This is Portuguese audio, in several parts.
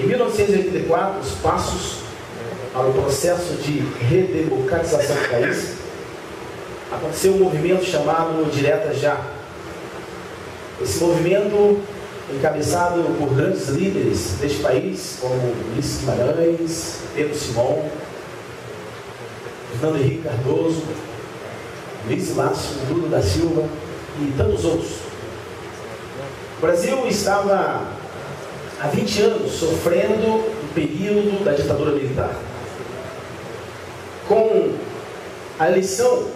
Em 1984, os passos para o processo de redemocratização do país, aconteceu um movimento chamado Direta Já. Esse movimento, encabeçado por grandes líderes deste país, como Ulisses Guimarães, Pedro Simão, Fernando Henrique Cardoso, Luiz Inácio Lula da Silva e tantos outros. O Brasil estava há 20 anos sofrendo o período da ditadura militar. Com a eleição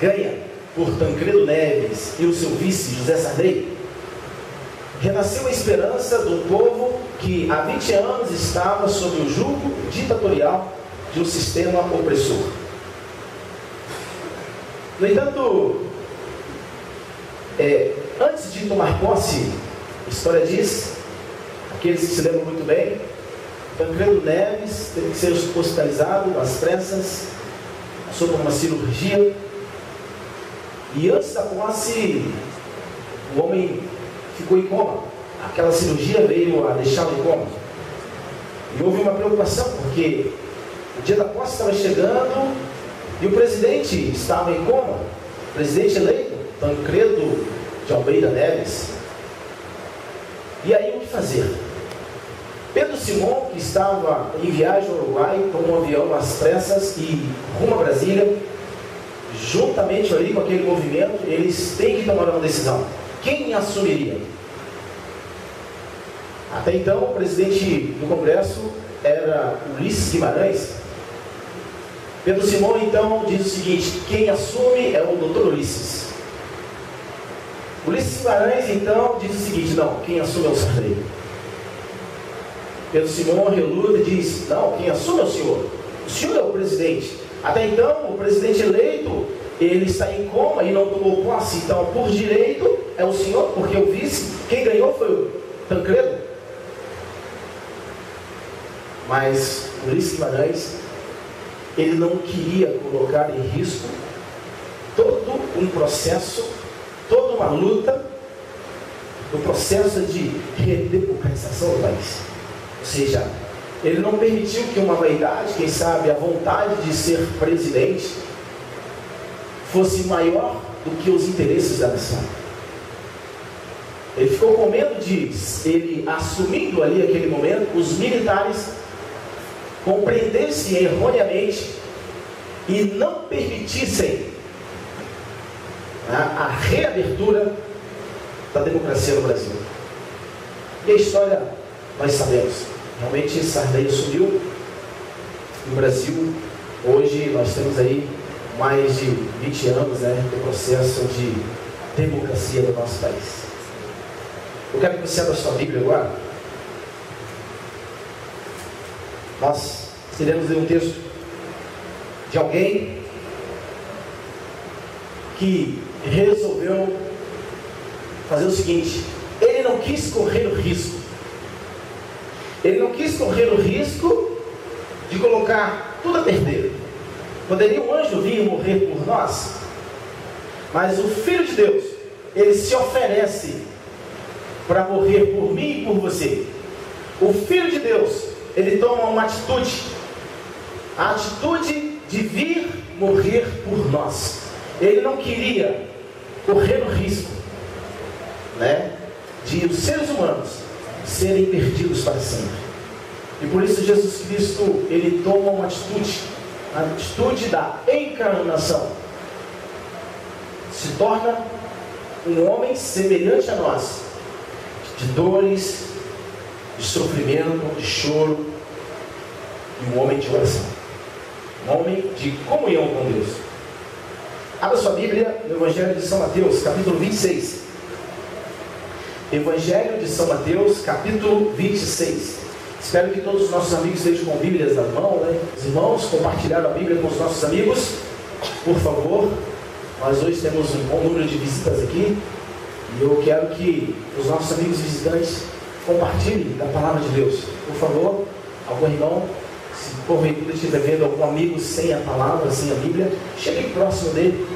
ganha por Tancredo Neves e o seu vice José Sarney, renasceu a esperança do povo que há 20 anos estava sob o jugo ditatorial de um sistema opressor. No entanto, antes de tomar posse, a história diz, aqueles que se lembram muito bem, Tancredo Neves teve que ser hospitalizado às pressas, passou por uma cirurgia, e antes da posse, o homem ficou em coma. Aquela cirurgia veio a deixá-lo em coma. E houve uma preocupação, porque o dia da posse estava chegando e o presidente estava em coma, o presidente eleito, Tancredo de Almeida Neves. E aí o que fazer? Pedro Simão, que estava em viagem ao Uruguai, tomou um avião às pressas e rumo a Brasília, juntamente ali com aquele movimento, eles têm que tomar uma decisão. Quem assumiria? Até então, o presidente do Congresso era Ulisses Guimarães. Pedro Simão, então, diz o seguinte: quem assume é o doutor Ulisses. Ulisses Guimarães, então, diz o seguinte: não, quem assume é o Sarney. Pedro Simão reluta e diz: não, quem assume é o senhor é o presidente. Até então, o presidente eleito, ele está em coma e não tomou posse, então, por direito, é o senhor, porque o vice, quem ganhou foi o Tancredo. Mas Ulisses Guimarães, ele não queria colocar em risco todo um processo, toda uma luta, o processo de redemocratização do país. Ou seja, ele não permitiu que uma vaidade, quem sabe a vontade de ser presidente, fosse maior do que os interesses da nação. Ele ficou com medo de, ele assumindo ali aquele momento, os militares compreendessem erroneamente e não permitissem a reabertura da democracia no Brasil. E a história nós sabemos. Realmente Sarney assumiu. No Brasil, hoje nós temos aí mais de 20 anos do processo de democracia do nosso país. Eu quero que você abra a sua Bíblia agora. Nós iremos ler um texto de alguém que resolveu fazer o seguinte: ele não quis correr o risco. Ele não quis correr o risco de colocar tudo a perder. Poderia um anjo vir e morrer por nós? Mas o Filho de Deus, ele se oferece para morrer por mim e por você. O Filho de Deus, ele toma uma atitude, a atitude de vir morrer por nós. Ele não queria correr o risco de os seres humanos serem perdidos para sempre. E por isso Jesus Cristo, ele toma uma atitude, a atitude da encarnação. Se torna um homem semelhante a nós, de dores, de sofrimento, de choro, e um homem de oração, um homem de comunhão com Deus. Abra sua Bíblia no Evangelho de São Mateus, capítulo 26. Evangelho de São Mateus, capítulo 26. Espero que todos os nossos amigos estejam com Bíblias na mão, Os irmãos compartilharam a Bíblia com os nossos amigos, por favor. Nós hoje temos um bom número de visitas aqui, e eu quero que os nossos amigos visitantes compartilhem da palavra de Deus. Por favor, algum irmão, se porventura estiver vendo algum amigo sem a palavra, sem a Bíblia, chegue próximo dele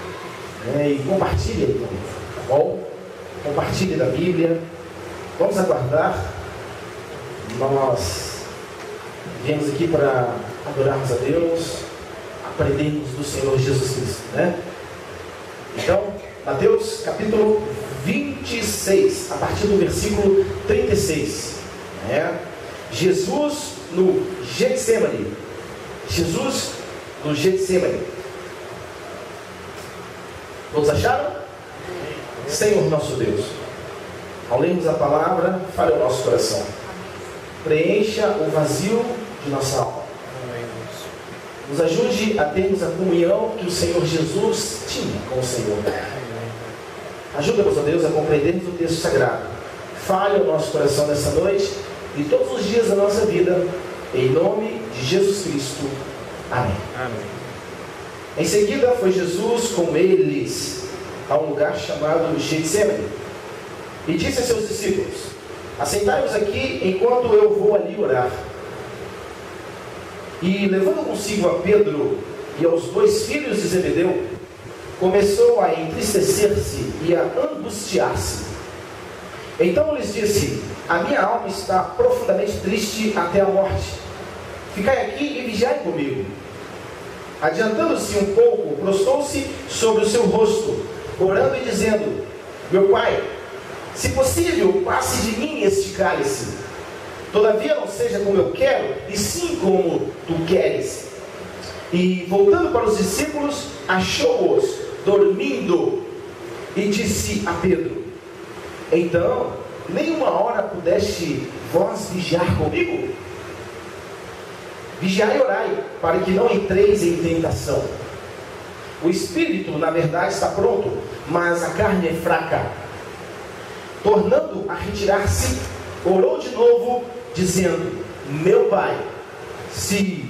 e compartilhe então, tá bom? Compartilhe da Bíblia. Vamos aguardar Nós viemos aqui para adorarmos a Deus, aprendermos do Senhor Jesus Cristo, né? Então, Mateus capítulo 26, a partir do versículo 36, né? Jesus no Getsemane. Jesus no Getsemane. Todos acharam? Senhor nosso Deus, ao lermos a palavra, fale ao nosso coração. Preencha o vazio de nossa alma. Nos ajude a termos a comunhão que o Senhor Jesus tinha com o Senhor. Ajuda-nos, ó Deus, a compreendermos o texto sagrado. Fale ao nosso coração nessa noite e todos os dias da nossa vida, em nome de Jesus Cristo. Amém. Amém. Em seguida foi Jesus com eles a um lugar chamado Getsemane e disse a seus discípulos: assentai-vos aqui enquanto eu vou ali orar. E levando consigo a Pedro e aos 2 filhos de Zebedeu, começou a entristecer-se e a angustiar-se. Então lhes disse: a minha alma está profundamente triste até a morte. Ficai aqui e vigiai comigo. Adiantando-se um pouco, prostou-se sobre o seu rosto, orando e dizendo: meu pai, se possível, passe de mim este cálice. Todavia não seja como eu quero, e sim como tu queres. E voltando para os discípulos, achou-os dormindo, e disse a Pedro: então, nem uma hora pudeste vós vigiar comigo? Vigiai e orai, para que não entreis em tentação. O espírito, na verdade, está pronto, mas a carne é fraca. Tornando a retirar-se, orou de novo, dizendo: meu pai, se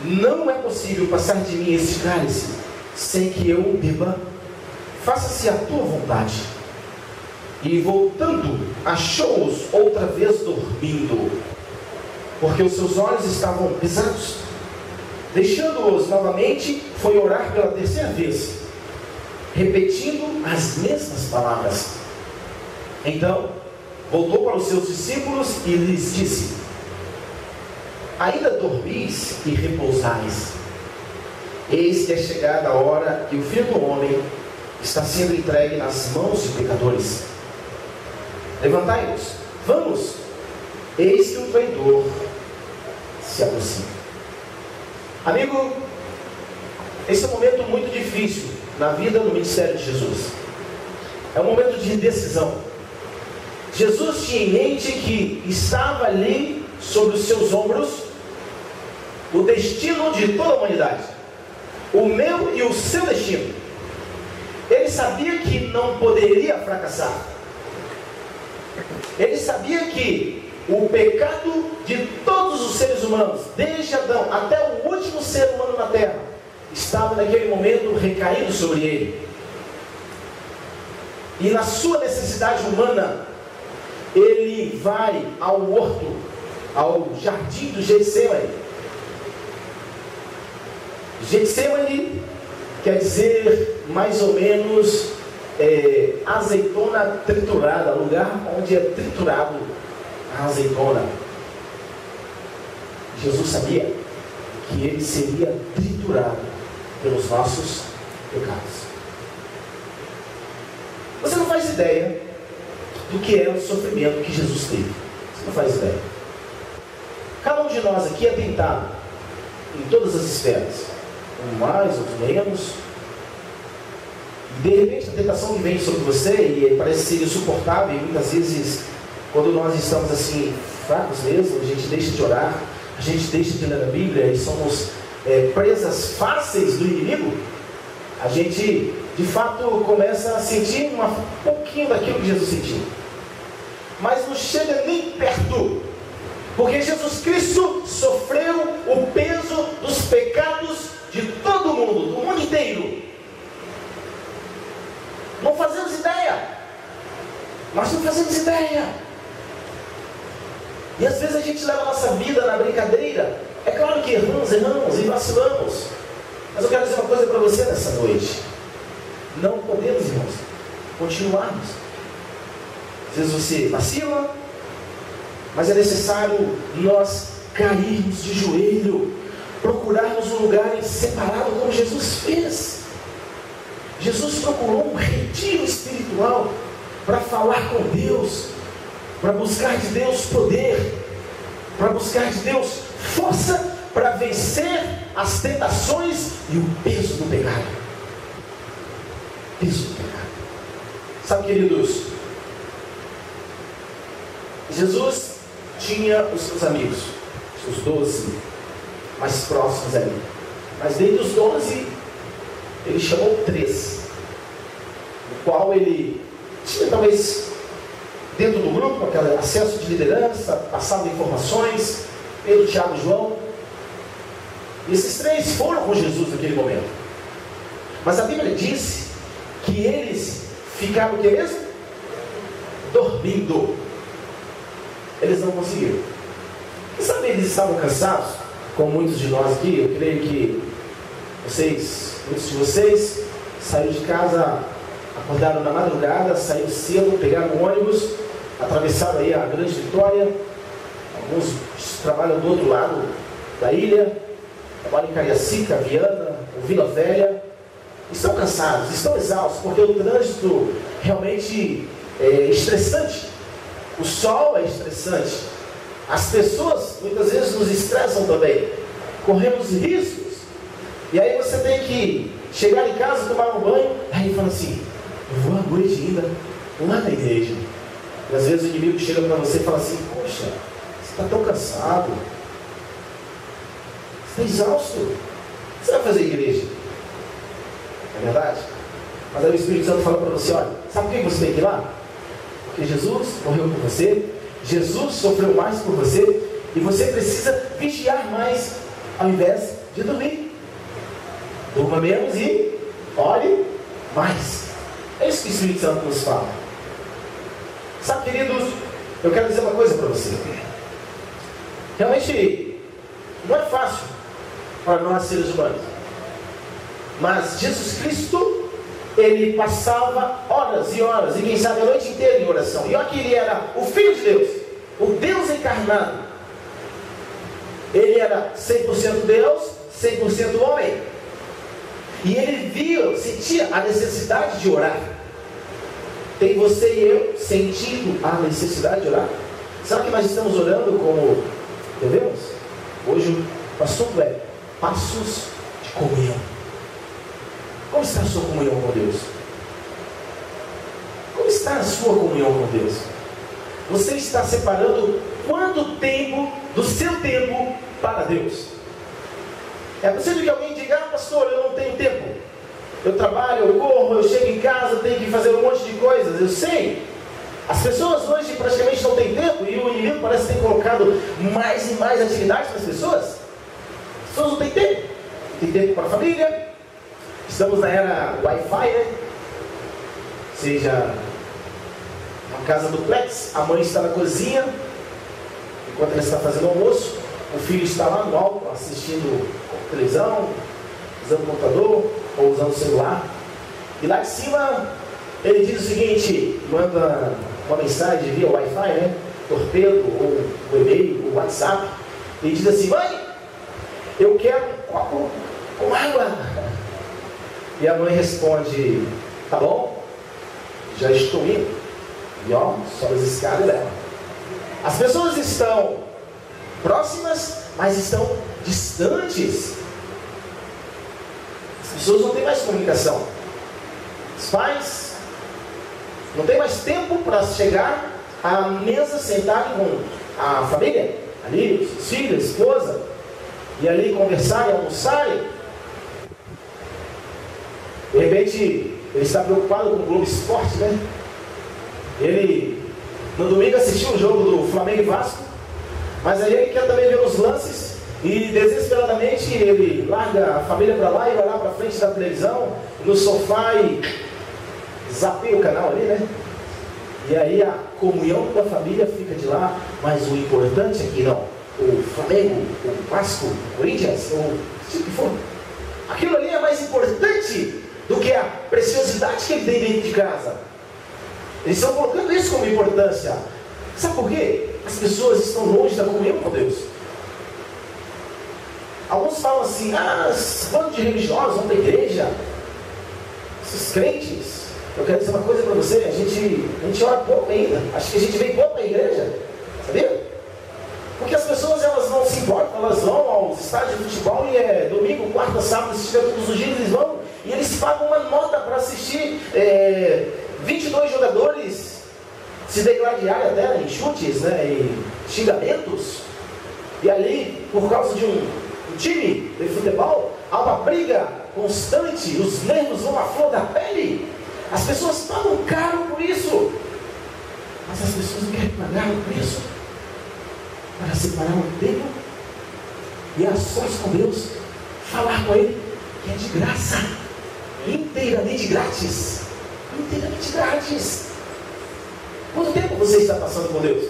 não é possível passar de mim este cálice sem que eu o beba, faça-se a tua vontade. E voltando, achou-os outra vez dormindo, porque os seus olhos estavam pesados. Deixando-os novamente, foi orar pela 3ª vez, repetindo as mesmas palavras. Então voltou para os seus discípulos e lhes disse: ainda dormis e repousais? Eis que é chegada a hora que o Filho do Homem está sendo entregue nas mãos de pecadores. Levantai-vos, vamos, eis que o traidor se aproxima. Amigo, esse é um momento muito difícil na vida no ministério de Jesus. É um momento de indecisão. Jesus tinha em mente que estava ali sobre os seus ombros o destino de toda a humanidade, o meu e o seu destino. Ele sabia que não poderia fracassar. Ele sabia que o pecado de todos os seres humanos, desde Adão até o último ser humano na terra, estava naquele momento recaído sobre ele. E na sua necessidade humana, ele vai ao horto, ao jardim do Getsemane. Getsemane quer dizer mais ou menos azeitona triturada, lugar onde é triturado a azeitona. Jesus sabia que ele seria triturado pelos nossos pecados. Você não faz ideia do que é o sofrimento que Jesus teve. Você não faz ideia. Cada um de nós aqui é tentado em todas as esferas, uns mais, outros menos. E de repente a tentação que vem sobre você e parece ser insuportável, e muitas vezes quando nós estamos assim fracos mesmo, a gente deixa de orar, a gente deixa de ler a Bíblia e somos presas fáceis do inimigo. A gente de fato começa a sentir um pouquinho daquilo que Jesus sentiu, mas não chega nem perto, porque Jesus Cristo sofreu o peso dos pecados de todo mundo, do mundo inteiro. Não fazemos ideia. Nós não fazemos ideia. E às vezes a gente leva a nossa vida na brincadeira. É claro que erramos e vacilamos. Mas eu quero dizer uma coisa para você nessa noite. Não podemos, irmãos, continuarmos. Às vezes você vacila, Mas é necessário nós cairmos de joelho, procurarmos um lugar separado como Jesus fez. Jesus procurou um retiro espiritual para falar com Deus, para buscar de Deus poder, para buscar de Deus força para vencer as tentações e o peso do pecado. Peso do pecado. Sabe, queridos, Jesus tinha os seus amigos, os 12 mais próximos ali. Mas dentre os 12, ele chamou 3, no qual ele tinha talvez dentro do grupo aquele acesso de liderança, passava informações, Pedro, Tiago e João. E esses 3 foram com Jesus naquele momento. Mas a Bíblia disse que eles ficaram o que mesmo? Dormindo. Eles não conseguiram. E sabe, eles estavam cansados, como muitos de nós aqui. Eu creio que muitos de vocês saíram de casa, acordaram na madrugada, saíram cedo, pegaram um ônibus, atravessaram aí a Grande Vitória. Alguns trabalham do outro lado da ilha, trabalham em Cariacica, Viana, Vila Velha. Estão cansados, estão exaustos, porque o trânsito realmente é estressante. O sol é estressante. As pessoas muitas vezes nos estressam também. Corremos riscos. E aí você tem que chegar em casa, tomar um banho. Aí fala assim: eu vou à noite ainda lá na igreja. E às vezes o inimigo chega para você e fala assim: poxa, você está tão cansado, você está exausto, o que você vai fazer igreja? É verdade? Mas aí o Espírito Santo fala para você: olha, sabe por que você tem que ir lá? Porque Jesus morreu por você, Jesus sofreu mais por você, e você precisa vigiar mais ao invés de dormir. Durma menos e ore mais. É isso que o Espírito Santo nos fala. Sabe, queridos, eu quero dizer uma coisa para você. Realmente não é fácil para nós seres humanos, mas Jesus Cristo, ele passava horas e horas, e quem sabe a noite inteira em oração. E olha que ele era o Filho de Deus, o Deus encarnado. Ele era 100% Deus, 100% homem. E ele sentia a necessidade de orar. Tem você e eu sentindo a necessidade de orar? Será que nós estamos orando como devemos? Hoje o assunto é passos de comunhão. Como está a sua comunhão com Deus? Como está a sua comunhão com Deus? Você está separando quanto tempo do seu tempo para Deus? É possível que alguém diga: ah, pastor, eu não tenho tempo. Eu trabalho, eu corro, eu chego em casa, tenho que fazer um monte de coisas. Eu sei. As pessoas hoje praticamente não têm tempo, e o inimigo parece ter colocado mais e mais atividades para as pessoas. As pessoas não têm tempo. Tem tempo para a família. Estamos na era Wi-Fi, né? Seja uma casa duplex, a mãe está na cozinha, enquanto ela está fazendo almoço, o filho está lá no alto assistindo televisão, usando o computador ou usando o celular. E lá de cima ele diz o seguinte, manda uma mensagem via Wi-Fi, né? Torpedo, ou o e-mail, ou o WhatsApp. Ele diz assim: mãe, eu quero um copo com água. E a mãe responde: tá bom, já estou indo. E ó, sobe as escadas e leva. As pessoas estão próximas, mas estão distantes. As pessoas não têm mais comunicação. Os pais não têm mais tempo para chegar à mesa, sentar com a família, ali, os filhos, a esposa, e ali conversarem, almoçarem. De repente, ele está preocupado com o Globo Esporte, né? Ele, no domingo, assistiu o jogo do Flamengo e Vasco, mas aí ele quer também ver os lances, e desesperadamente ele larga a família para lá e vai lá para frente da televisão, no sofá, e zapeia o canal ali, né? E aí a comunhão da família fica de lá, mas o importante aqui não. O Flamengo, o Vasco, o Corinthians, o que for. Aquilo ali é mais importante do que a preciosidade que ele tem dentro de casa. Eles estão colocando isso como importância. Sabe por quê? as pessoas estão longe da comunhão com Deus. Alguns falam assim, esse bando de religiosos vão para a igreja, esses crentes. Eu quero dizer uma coisa para você, a gente ora pouco ainda, acho que a gente vem pouco para a igreja, sabia? Porque as pessoas, elas não se importam, elas vão aos estádios de futebol e é domingo, quarta, sábado, se tiver todos os dias, eles vão e eles pagam uma nota para assistir 22 jogadores se degladiarem até em chutes, né, em xingamentos, e ali, por causa de um time de futebol, há uma briga constante, os nervos vão à flor da pele, as pessoas pagam caro por isso, mas as pessoas não querem pagar o preço para separar um tempo e a sós com Deus, falar com Ele, que é de graça, inteiramente grátis, inteiramente grátis. Quanto tempo você está passando com Deus?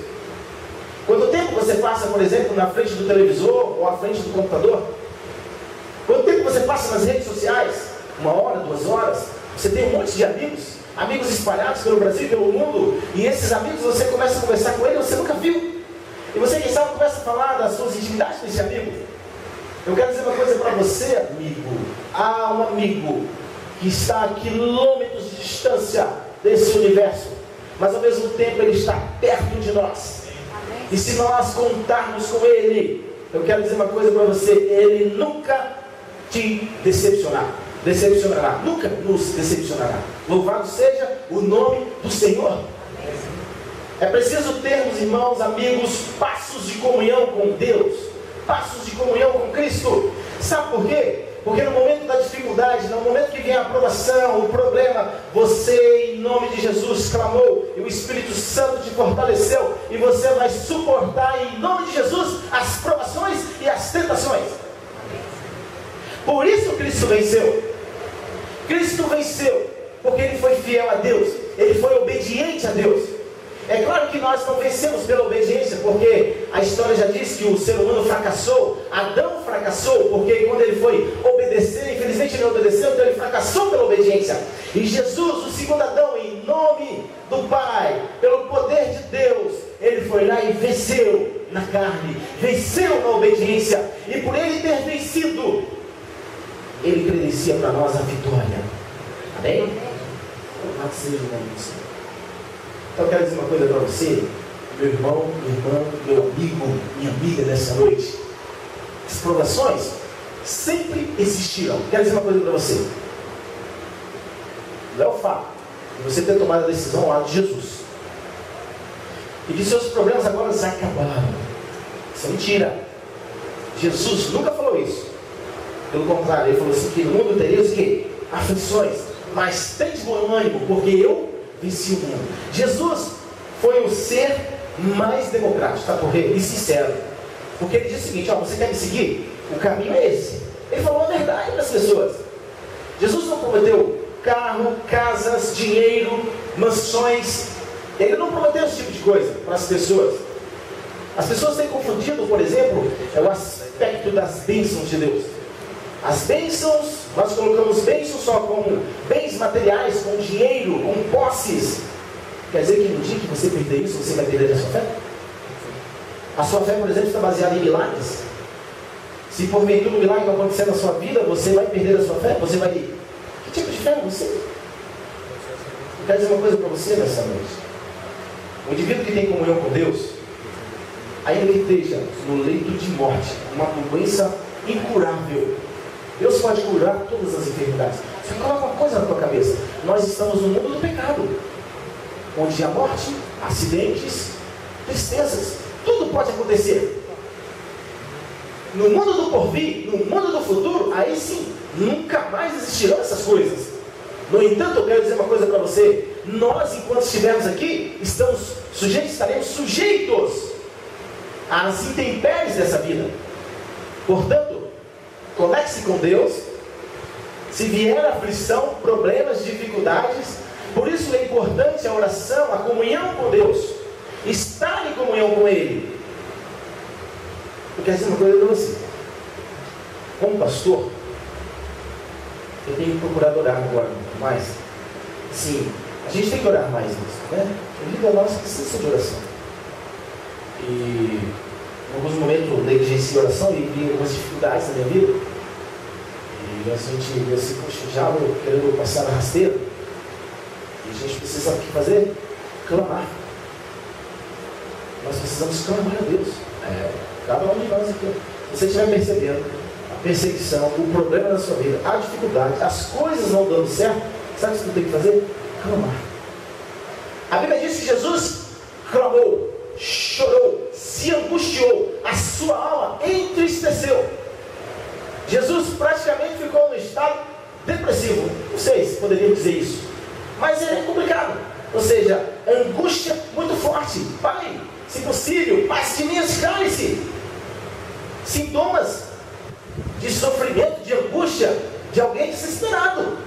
Quanto tempo você passa, por exemplo, na frente do televisor ou à frente do computador? Quanto tempo você passa nas redes sociais? 1 hora, 2 horas? Você tem um monte de amigos espalhados pelo Brasil e pelo mundo, e esses amigos você começa a conversar com ele, você nunca viu. E você, quem sabe, começa a falar das suas intimidades com esse amigo. Eu quero dizer uma coisa para você, amigo. Há um amigo que está a quilômetros de distância desse universo, mas ao mesmo tempo ele está perto de nós. E se nós contarmos com ele, eu quero dizer uma coisa para você, ele nunca te decepcionará, nunca nos decepcionará. Louvado seja o nome do Senhor. É preciso termos, irmãos, amigos, passos de comunhão com Deus, passos de comunhão com Cristo. Sabe por quê? Porque no momento da dificuldade, no momento que vem a aprovação, o problema, você, em nome de Jesus, clamou, e o Espírito Santo te fortaleceu, e você vai suportar, em nome de Jesus, as provações e as tentações. Por isso Cristo venceu. Cristo venceu, porque Ele foi fiel a Deus, Ele foi obediente a Deus. É claro que nós não vencemos pela obediência, porque a história já diz que o ser humano fracassou. Adão fracassou, porque quando ele foi obedecer, infelizmente ele não obedeceu, então ele fracassou pela obediência. E Jesus, o segundo Adão, em nome do Pai, pelo poder de Deus, ele foi lá e venceu na carne, venceu na obediência, e por ele ter vencido, ele credencia para nós a vitória. Amém? Louvado seja o nome do Senhor. Então eu quero dizer uma coisa para você, meu irmão, minha irmã, meu amigo, minha amiga dessa noite. As provações sempre existirão. Quero dizer uma coisa para você. Não é o fato de você ter tomado a decisão ao lado de Jesus e que seus problemas agora se acabaram. Isso é mentira. Jesus nunca falou isso. Pelo contrário, ele falou assim, que no mundo teríamos o quê? Aflições. Mas tem de bom ânimo, porque eu venci o mundo. Jesus foi o ser mais democrático, tá por quê? E sincero. Porque ele disse o seguinte, você quer me seguir? O caminho é esse. Ele falou a verdade para as pessoas. Jesus não prometeu carro, casas, dinheiro, mansões. Ele não prometeu esse tipo de coisa para as pessoas. As pessoas têm confundido, por exemplo, o aspecto das bênçãos de Deus. As bênçãos, nós colocamos bênçãos só como bens materiais, com dinheiro, com posses. Quer dizer que no dia que você perder isso, você vai perder a sua fé? A sua fé, por exemplo, está baseada em milagres. Se porventura um milagre não acontecer na sua vida, você vai perder a sua fé? Você vai... Que tipo de fé é você? Eu quero dizer uma coisa para você nessa noite. O indivíduo que tem comunhão com Deus, ainda que esteja no leito de morte, uma doença incurável, Deus pode curar todas as enfermidades. Você coloca uma coisa na tua cabeça. Nós estamos no mundo do pecado, onde há morte, acidentes, tristezas. Tudo pode acontecer. No mundo do porvir, no mundo do futuro, aí sim, nunca mais existirão essas coisas. No entanto, eu quero dizer uma coisa para você. Nós, enquanto estivermos aqui, estaremos sujeitos às intempéries dessa vida. Portanto, conecte-se com Deus. Se vier aflição, problemas, dificuldades, por isso é importante a oração, a comunhão com Deus, estar em comunhão com Ele. Eu quero dizer uma coisa para você. Como pastor, eu tenho procurado orar agora muito mais. Sim, a gente tem que orar mais nisso, né? A vida nossa precisa de oração. E em alguns momentos negligenciei a oração e vi algumas dificuldades na minha vida. E a gente vê assim, poxa, o diabo querendo passar a rasteira. E a gente precisa, sabe o que fazer? Clamar. Nós precisamos clamar a Deus. Cada um de nós aqui. Se você estiver percebendo a perseguição, o problema da sua vida, a dificuldade, as coisas não dando certo, sabe o que você tem que fazer? Clamar. A Bíblia diz que Jesus clamou, chorou, se angustiou, a sua alma entristeceu. Jesus praticamente ficou no estado depressivo. Não sei se poderia dizer isso, mas é complicado. Ou seja, angústia muito forte. Pai, se possível, passe de mim esse cálice. Sintomas de sofrimento, de angústia, de alguém desesperado.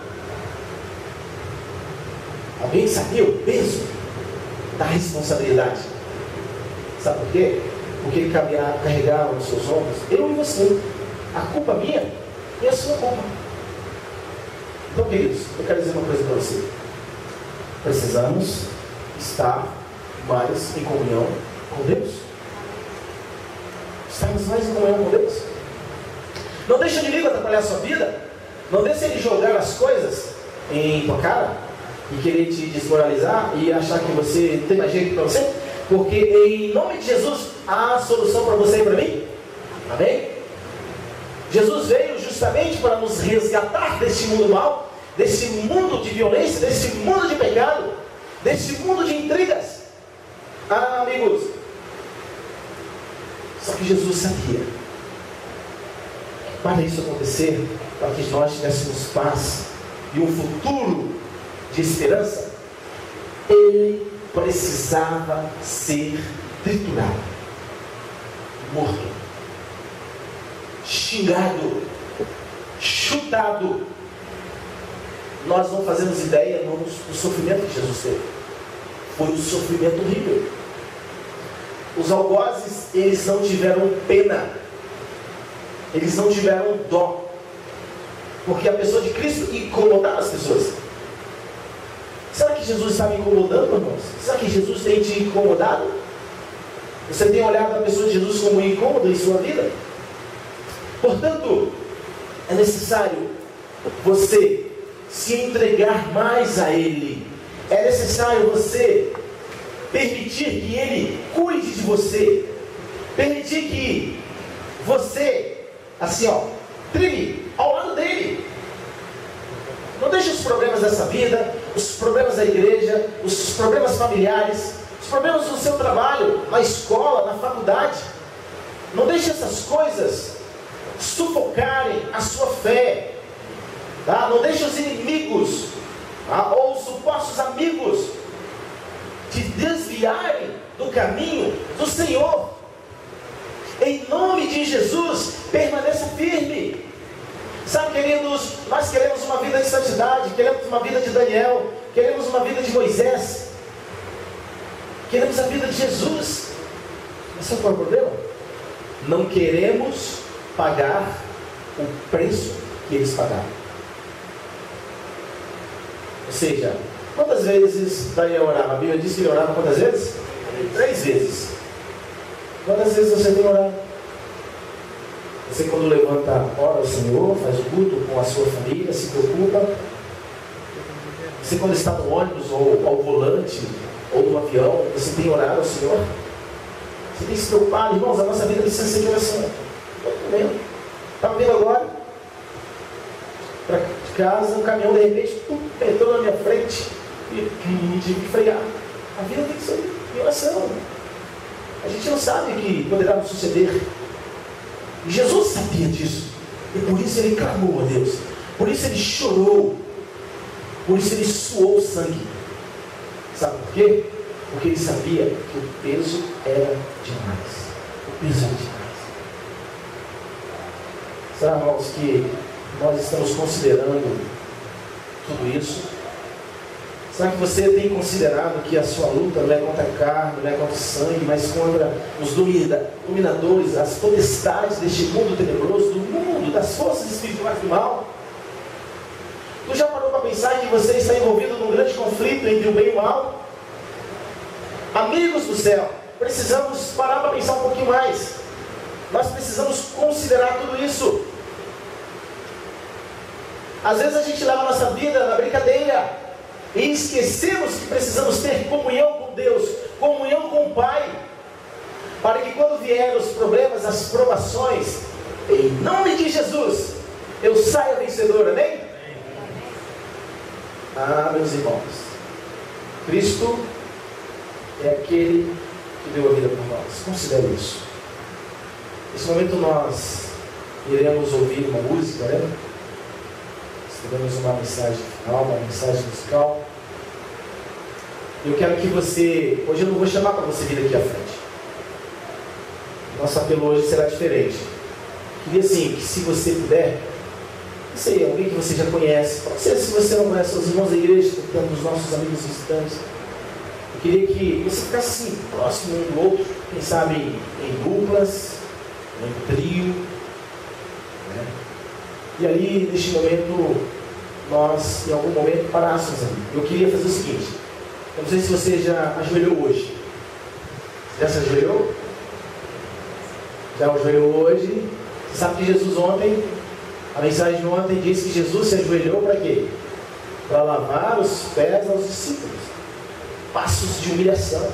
Alguém sabia o peso da responsabilidade. Sabe por quê? Porque ele carregava nos seus ombros, eu e você. A culpa minha e a sua culpa. Então, queridos, eu quero dizer uma coisa para você. Precisamos estar mais em comunhão com Deus. Estamos mais em comunhão com Deus. Não deixe o inimigo atrapalhar a sua vida. Não deixe ele jogar as coisas em tua cara e querer te desmoralizar e achar que você tem mais jeito para você. Porque em nome de Jesus há solução para você e para mim. Amém? Jesus veio justamente para nos resgatar deste mundo mau, desse mundo de violência, desse mundo de pecado, desse mundo de intrigas. Amigos, só que Jesus sabia, para isso acontecer, para que nós tivéssemos paz e um futuro de esperança, ele precisava ser triturado, morto, xingado, chutado. Nós não fazemos ideia do sofrimento que Jesus teve. Foi um sofrimento horrível. Os algozes, eles não tiveram pena, eles não tiveram dó, porque a pessoa de Cristo incomodava as pessoas. Será que Jesus está me incomodando, irmãos? Será que Jesus tem te incomodado? Você tem olhado a pessoa de Jesus como um incômodo em sua vida? Portanto, é necessário você se entregar mais a Ele. É necessário você permitir que Ele cuide de você. Permitir que você, assim trilhe ao lado dEle. Não deixe os problemas dessa vida, os problemas da igreja, os problemas familiares, os problemas do seu trabalho, na escola, na faculdade. Não deixe essas coisas sufocarem a sua fé. Tá? Não deixe os inimigos, ou os supostos amigos te desviarem do caminho do Senhor. Em nome de Jesus, permaneça firme. Sabe, queridos, nós queremos uma vida de santidade, queremos uma vida de Daniel, queremos uma vida de Moisés, queremos a vida de Jesus. Mas sabe qual é o problema? Não queremos pagar o preço que eles pagaram. Ou seja, quantas vezes Daniel orava? A Bíblia diz que ele orava quantas vezes? 3 vezes. Quantas vezes você tem orado? Você, quando levanta, ora ao Senhor, faz o culto com a sua família, se preocupa. Você, quando está no ônibus ou ao volante ou no avião, você tem orado ao Senhor? Você tem se preocupado, irmãos? A nossa vida precisa ser de oração. Estou vendo. Estava vendo agora, para casa, um caminhão de repente entrou na minha frente e tive que frear. A vida tem que ser de oração. A gente não sabe o que poderá nos suceder. E Jesus sabia disso. E por isso ele clamou a Deus. Por isso ele chorou. Por isso ele suou sangue. Sabe por quê? Porque ele sabia que o peso era demais. O peso era demais. Será, irmãos, que nós estamos considerando tudo isso? Será que você tem considerado que a sua luta não é contra a carne, não é contra o sangue, mas contra os dominadores, as potestades deste mundo tenebroso, do mundo, das forças espirituais do mal? Tu já parou para pensar que você está envolvido num grande conflito entre o bem e o mal? Amigos do céu, precisamos parar para pensar um pouquinho mais. Nós precisamos considerar tudo isso. Às vezes a gente leva a nossa vida na brincadeira e esquecemos que precisamos ter comunhão com Deus, comunhão com o Pai, para que quando vier os problemas, as provações, em nome de Jesus, eu saia vencedor, amém? Ah, meus irmãos, Cristo é aquele que deu a vida por nós. Considere isso. Nesse momento nós iremos ouvir uma música, né? Teremos uma mensagem final, uma mensagem musical. Eu quero que você, hoje eu não vou chamar para você vir aqui à frente. Nosso apelo hoje será diferente. Queria assim, que se você puder, não sei, alguém que você já conhece, pode ser se você não conhece os irmãos da igreja, tanto os nossos amigos visitantes, eu queria que você ficasse assim, próximo um do outro, quem sabe em duplas, em trio, né? E ali, neste momento, nós, em algum momento, parássemos ali. Eu queria fazer o seguinte, eu não sei se você já ajoelhou hoje. Já se ajoelhou? Já ajoelhou hoje? Você sabe que Jesus ontem, a mensagem de ontem diz que Jesus se ajoelhou para quê? Para lavar os pés aos discípulos. Passos de humilhação.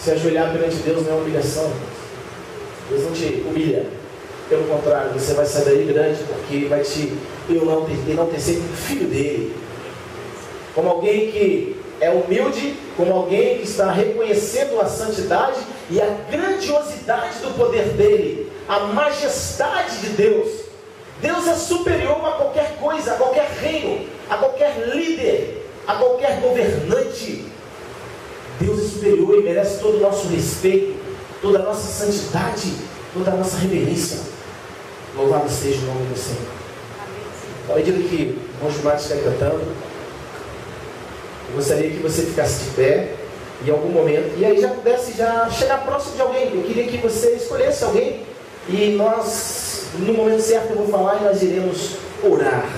Se ajoelhar perante Deus não é humilhação. Deus não te humilha. Pelo contrário, você vai sair daí grande, porque vai te enaltecer como filho dele. Como alguém que é humilde, como alguém que está reconhecendo a santidade e a grandiosidade do poder dele, a majestade de Deus. Deus é superior a qualquer coisa, a qualquer reino, a qualquer líder, a qualquer governante. Deus é superior e merece todo o nosso respeito, toda a nossa santidade, toda a nossa reverência. Louvado seja o nome do Senhor. À medida que o irmão Gilmar estiver cantando, eu gostaria que você ficasse de pé em algum momento, e aí já pudesse já chegar próximo de alguém. Eu queria que você escolhesse alguém, e nós, no momento certo eu vou falar, e nós iremos orar.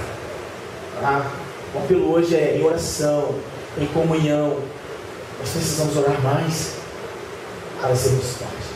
Tá? O apelo hoje é em oração, em comunhão. Nós precisamos orar mais para sermos fortes.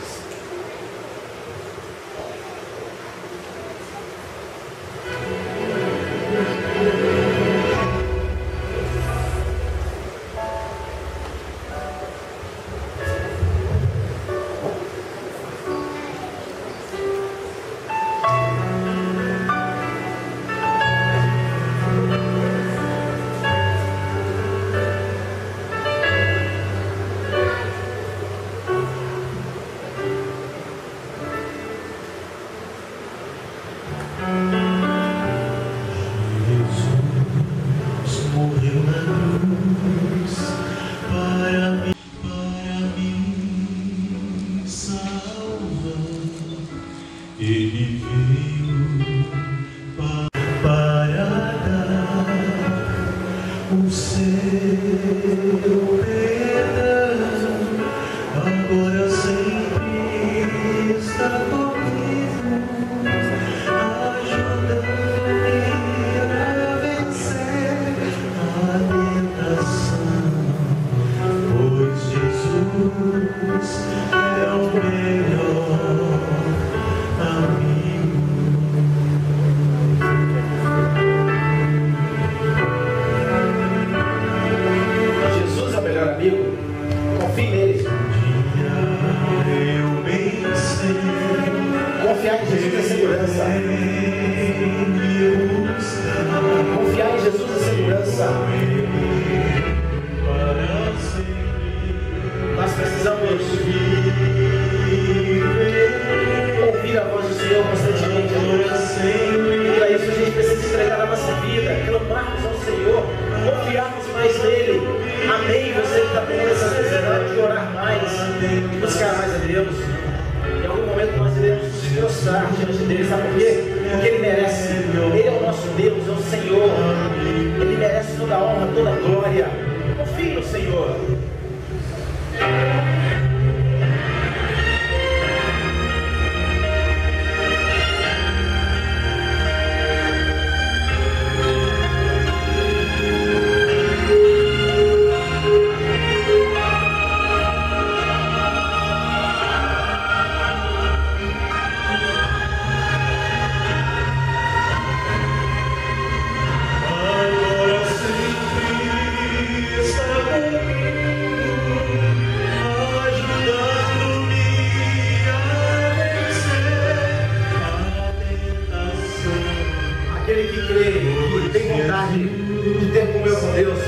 que tem vontade de ter comunhão com Deus,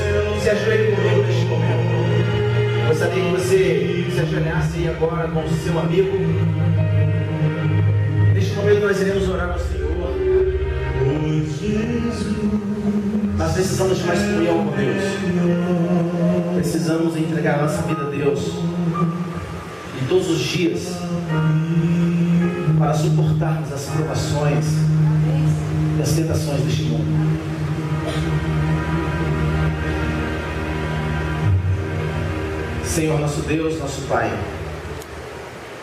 se ajoelhe comigo neste momento. Eu gostaria que você se ajoelhasse agora com o seu amigo. Neste momento nós iremos orar ao Senhor. Nós precisamos de mais comunhão com Deus. Precisamos entregar a nossa vida a Deus de todos os dias, para suportarmos as provações e as tentações deste mundo. Senhor nosso Deus, nosso Pai,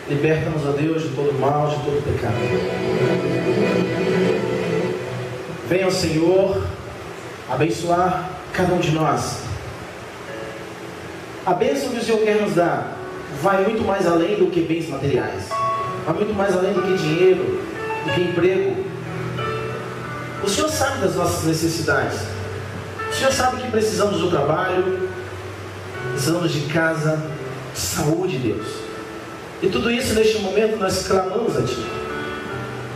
liberta-nos, ó Deus, de todo mal, de todo pecado. Venha o Senhor abençoar cada um de nós. A bênção que o Senhor quer nos dar vai muito mais além do que bens materiais, vai muito mais além do que dinheiro, do que emprego. O Senhor sabe das nossas necessidades. O Senhor sabe que precisamos do trabalho, precisamos de casa, de saúde, Deus. E tudo isso neste momento nós clamamos a Ti.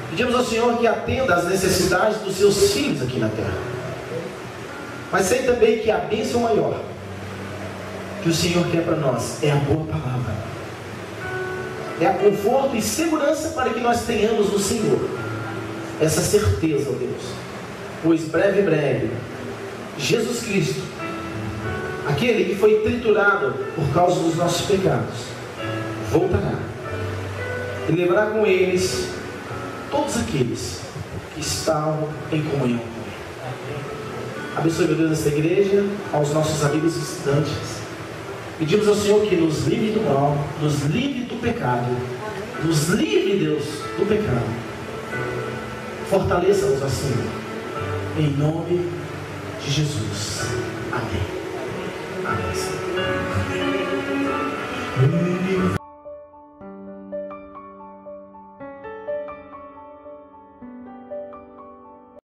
Pedimos ao Senhor que atenda às necessidades dos Seus filhos aqui na terra. Mas sei também que a bênção maior que o Senhor quer para nós é a boa palavra, é a conforto e segurança para que nós tenhamos no Senhor essa certeza, ó Deus, pois breve, Jesus Cristo, aquele que foi triturado por causa dos nossos pecados, voltará e levará com eles todos aqueles que estão em comunhão com Ele. Abençoe, meu Deus, esta igreja, aos nossos amigos estudantes. Pedimos ao Senhor que nos livre do mal, nos livre do pecado, nos livre, Deus, do pecado. Fortaleça-nos assim, em nome de Jesus. Amém. Amém.